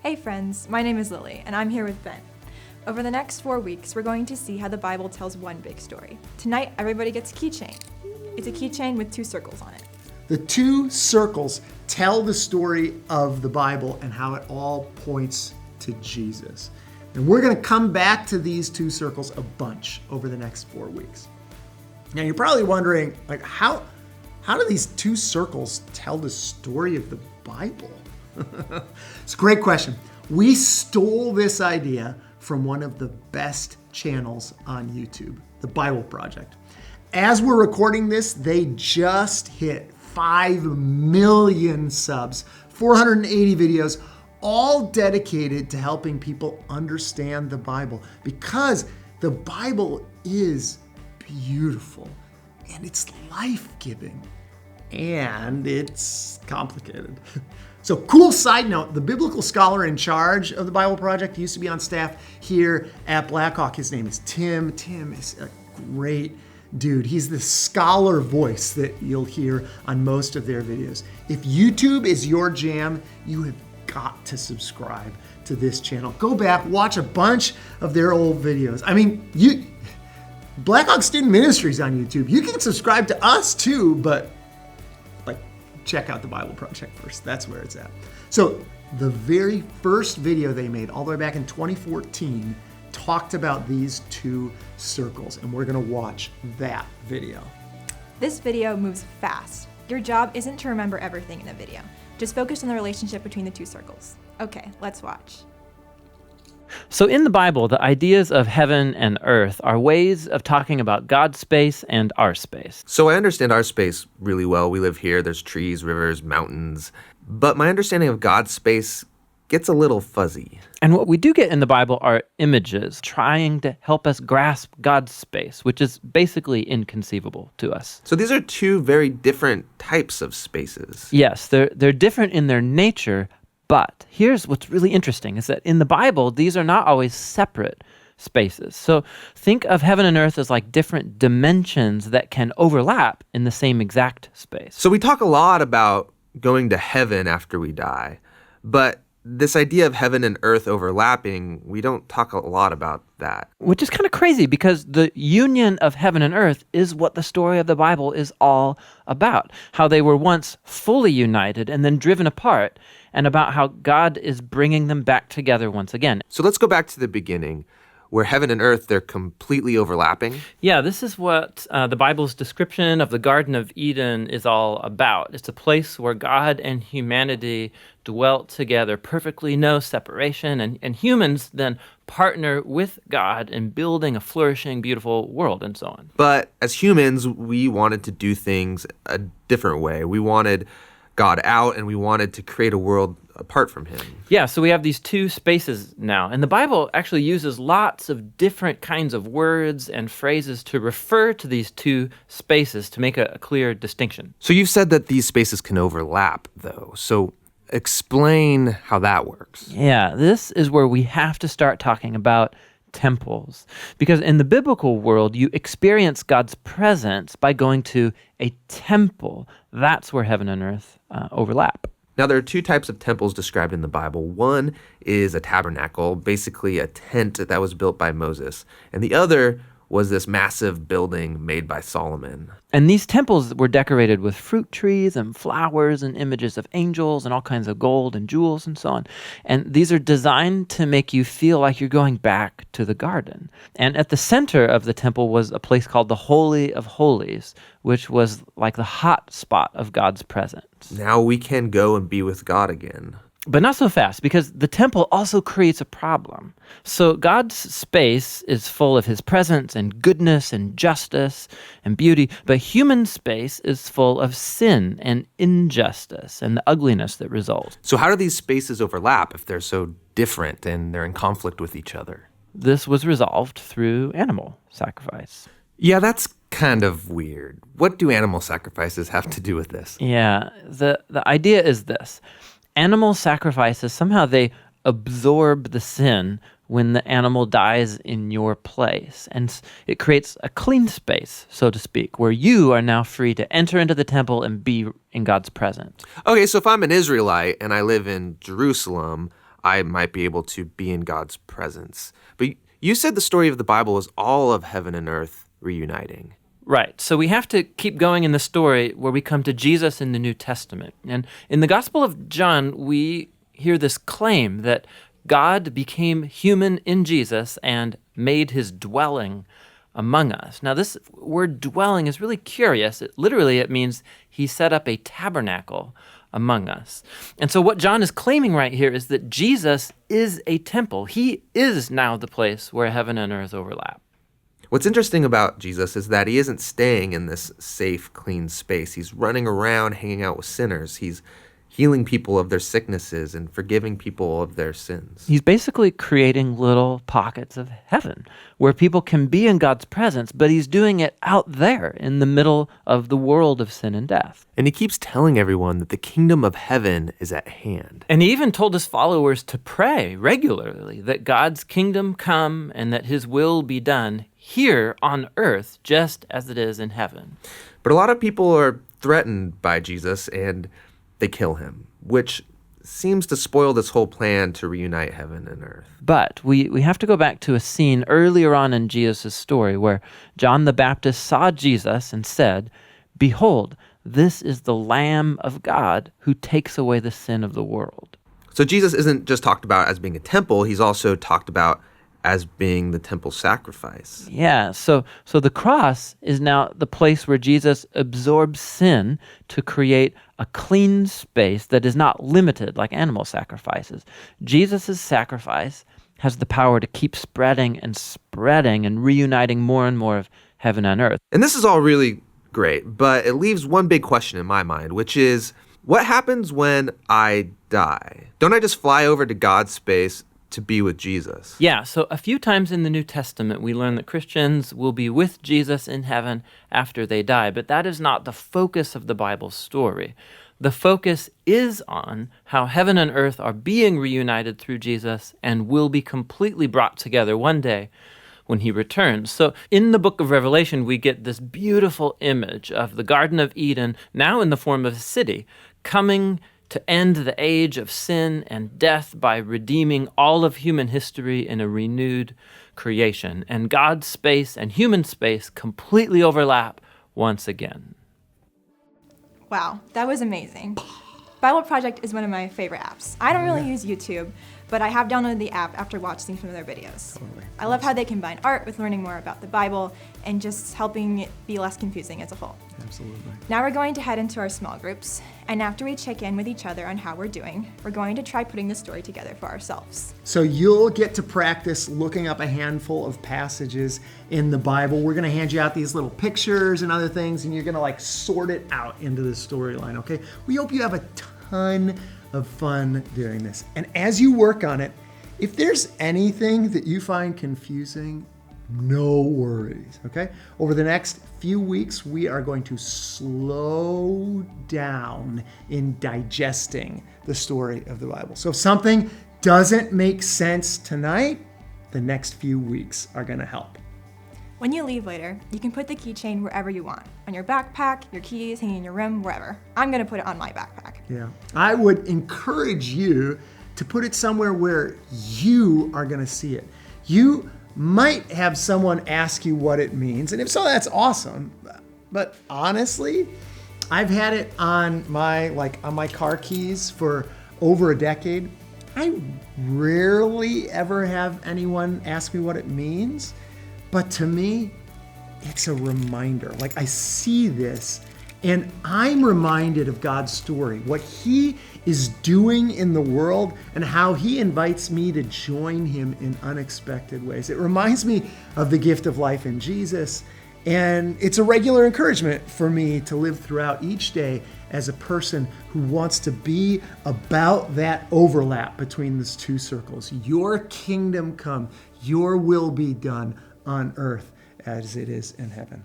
Hey friends, my name is Lily, and I'm here with Ben. Over the next 4 weeks, we're going to see how the Bible tells one big story. Tonight, everybody gets a keychain. It's a keychain with 2 circles on it. The 2 circles tell the story of the Bible and how it all points to Jesus. And we're going to come back to these 2 circles a bunch over the next 4 weeks. Now, you're probably wondering, how do these 2 circles tell the story of the Bible? It's a great question. We stole this idea from one of the best channels on YouTube, the Bible Project. As we're recording this, they just hit 5 million subs, 480 videos, all dedicated to helping people understand the Bible, because the Bible is beautiful and it's life-giving and it's complicated. So, cool side note, the biblical scholar in charge of the Bible Project used to be on staff here at Blackhawk. His name is Tim. Tim is a great dude. He's the scholar voice that you'll hear on most of their videos. If YouTube is your jam, you have got to subscribe to this channel. Go back, watch a bunch of their old videos. I mean, Blackhawk Student Ministries on YouTube. You can subscribe to us too, but check out the Bible Project first. That's where it's at. So the very first video they made, all the way back in 2014, talked about these 2 circles, and we're going to watch that video. This video moves fast. Your job isn't to remember everything in the video. Just focus on the relationship between the 2 circles. Okay, let's watch. So in the Bible, the ideas of heaven and earth are ways of talking about God's space and our space. So I understand our space really well. We live here. There's trees, rivers, mountains. But my understanding of God's space gets a little fuzzy. And what we do get in the Bible are images trying to help us grasp God's space, which is basically inconceivable to us. So these are 2 very different types of spaces. Yes, they're different in their nature, but here's what's really interesting is that in the Bible, these are not always separate spaces. So think of heaven and earth as like different dimensions that can overlap in the same exact space. So we talk a lot about going to heaven after we die, but this idea of heaven and earth overlapping, we don't talk a lot about that. Which is kind of crazy because the union of heaven and earth is what the story of the Bible is all about. How they were once fully united and then driven apart, and about how God is bringing them back together once again. So let's go back to the beginning, where heaven and earth, they're completely overlapping. Yeah, this is what the Bible's description of the Garden of Eden is all about. It's a place where God and humanity dwelt together, perfectly no separation, and humans then partner with God in building a flourishing, beautiful world and so on. But as humans, we wanted to do things a different way. We wanted God out, and we wanted to create a world apart from him. Yeah, so we have these 2 spaces now. And the Bible actually uses lots of different kinds of words and phrases to refer to these 2 spaces to make a clear distinction. So you've said that these spaces can overlap, though. So explain how that works. Yeah, this is where we have to start talking about temples. Because in the biblical world, you experience God's presence by going to a temple. That's where heaven and earth overlap. Now, there are 2 types of temples described in the Bible. One is a tabernacle, basically a tent that was built by Moses. And the other was this massive building made by Solomon. And these temples were decorated with fruit trees and flowers and images of angels and all kinds of gold and jewels and so on. And these are designed to make you feel like you're going back to the garden. And at the center of the temple was a place called the Holy of Holies, which was like the hot spot of God's presence. Now we can go and be with God again. But not so fast, because the temple also creates a problem. So God's space is full of his presence and goodness and justice and beauty, but human space is full of sin and injustice and the ugliness that results. So how do these spaces overlap if they're so different and they're in conflict with each other? This was resolved through animal sacrifice. Yeah, that's kind of weird. What do animal sacrifices have to do with this? Yeah, the idea is this. Animal sacrifices, somehow they absorb the sin when the animal dies in your place. And it creates a clean space, so to speak, where you are now free to enter into the temple and be in God's presence. Okay, so if I'm an Israelite and I live in Jerusalem, I might be able to be in God's presence. But you said the story of the Bible is all of heaven and earth reuniting. Right. So we have to keep going in the story where we come to Jesus in the New Testament. And in the Gospel of John, we hear this claim that God became human in Jesus and made his dwelling among us. Now, this word dwelling is really curious. It means he set up a tabernacle among us. And so what John is claiming right here is that Jesus is a temple. He is now the place where heaven and earth overlap. What's interesting about Jesus is that he isn't staying in this safe, clean space. He's running around hanging out with sinners. He's healing people of their sicknesses and forgiving people of their sins. He's basically creating little pockets of heaven where people can be in God's presence, but he's doing it out there in the middle of the world of sin and death. And he keeps telling everyone that the kingdom of heaven is at hand. And he even told his followers to pray regularly that God's kingdom come and that his will be done here on earth just as it is in heaven. But a lot of people are threatened by Jesus and they kill him, which seems to spoil this whole plan to reunite heaven and earth. But we have to go back to a scene earlier on in Jesus' story where John the Baptist saw Jesus and said, "Behold, this is the Lamb of God who takes away the sin of the world." So Jesus isn't just talked about as being a temple, he's also talked about as being the temple sacrifice. Yeah, so the cross is now the place where Jesus absorbs sin to create a clean space that is not limited like animal sacrifices. Jesus' sacrifice has the power to keep spreading and reuniting more and more of heaven and earth. And this is all really great, but it leaves one big question in my mind, which is, what happens when I die? Don't I just fly over to God's space to be with Jesus? Yeah, so a few times in the New Testament, we learn that Christians will be with Jesus in heaven after they die, but that is not the focus of the Bible story. The focus is on how heaven and earth are being reunited through Jesus and will be completely brought together one day when he returns. So in the book of Revelation, we get this beautiful image of the Garden of Eden, now in the form of a city, coming to end the age of sin and death by redeeming all of human history in a renewed creation. And God's space and human space completely overlap once again. Wow, that was amazing. Bible Project is one of my favorite apps. I don't really use YouTube, but I have downloaded the app after watching some of their videos. Totally. I love how they combine art with learning more about the Bible and just helping it be less confusing as a whole. Absolutely. Now we're going to head into our small groups, and after we check in with each other on how we're doing, we're going to try putting the story together for ourselves. So you'll get to practice looking up a handful of passages in the Bible. We're going to hand you out these little pictures and other things, and you're going to sort it out into the storyline, okay? We hope you have a ton of fun doing this. And as you work on it, if there's anything that you find confusing, no worries, okay? Over the next few weeks, we are going to slow down in digesting the story of the Bible. So if something doesn't make sense tonight, the next few weeks are going to help. When you leave later, you can put the keychain wherever you want. On your backpack, your keys, hanging in your room, wherever. I'm going to put it on my backpack. Yeah. I would encourage you to put it somewhere where you are going to see it. You might have someone ask you what it means, and if so, that's awesome. But honestly, I've had it on my car keys for over a decade. I rarely ever have anyone ask me what it means, but to me, it's a reminder. I see this and I'm reminded of God's story, what he is doing in the world and how he invites me to join him in unexpected ways. It reminds me of the gift of life in Jesus, and it's a regular encouragement for me to live throughout each day as a person who wants to be about that overlap between these two circles. Your kingdom come, your will be done on earth as it is in heaven.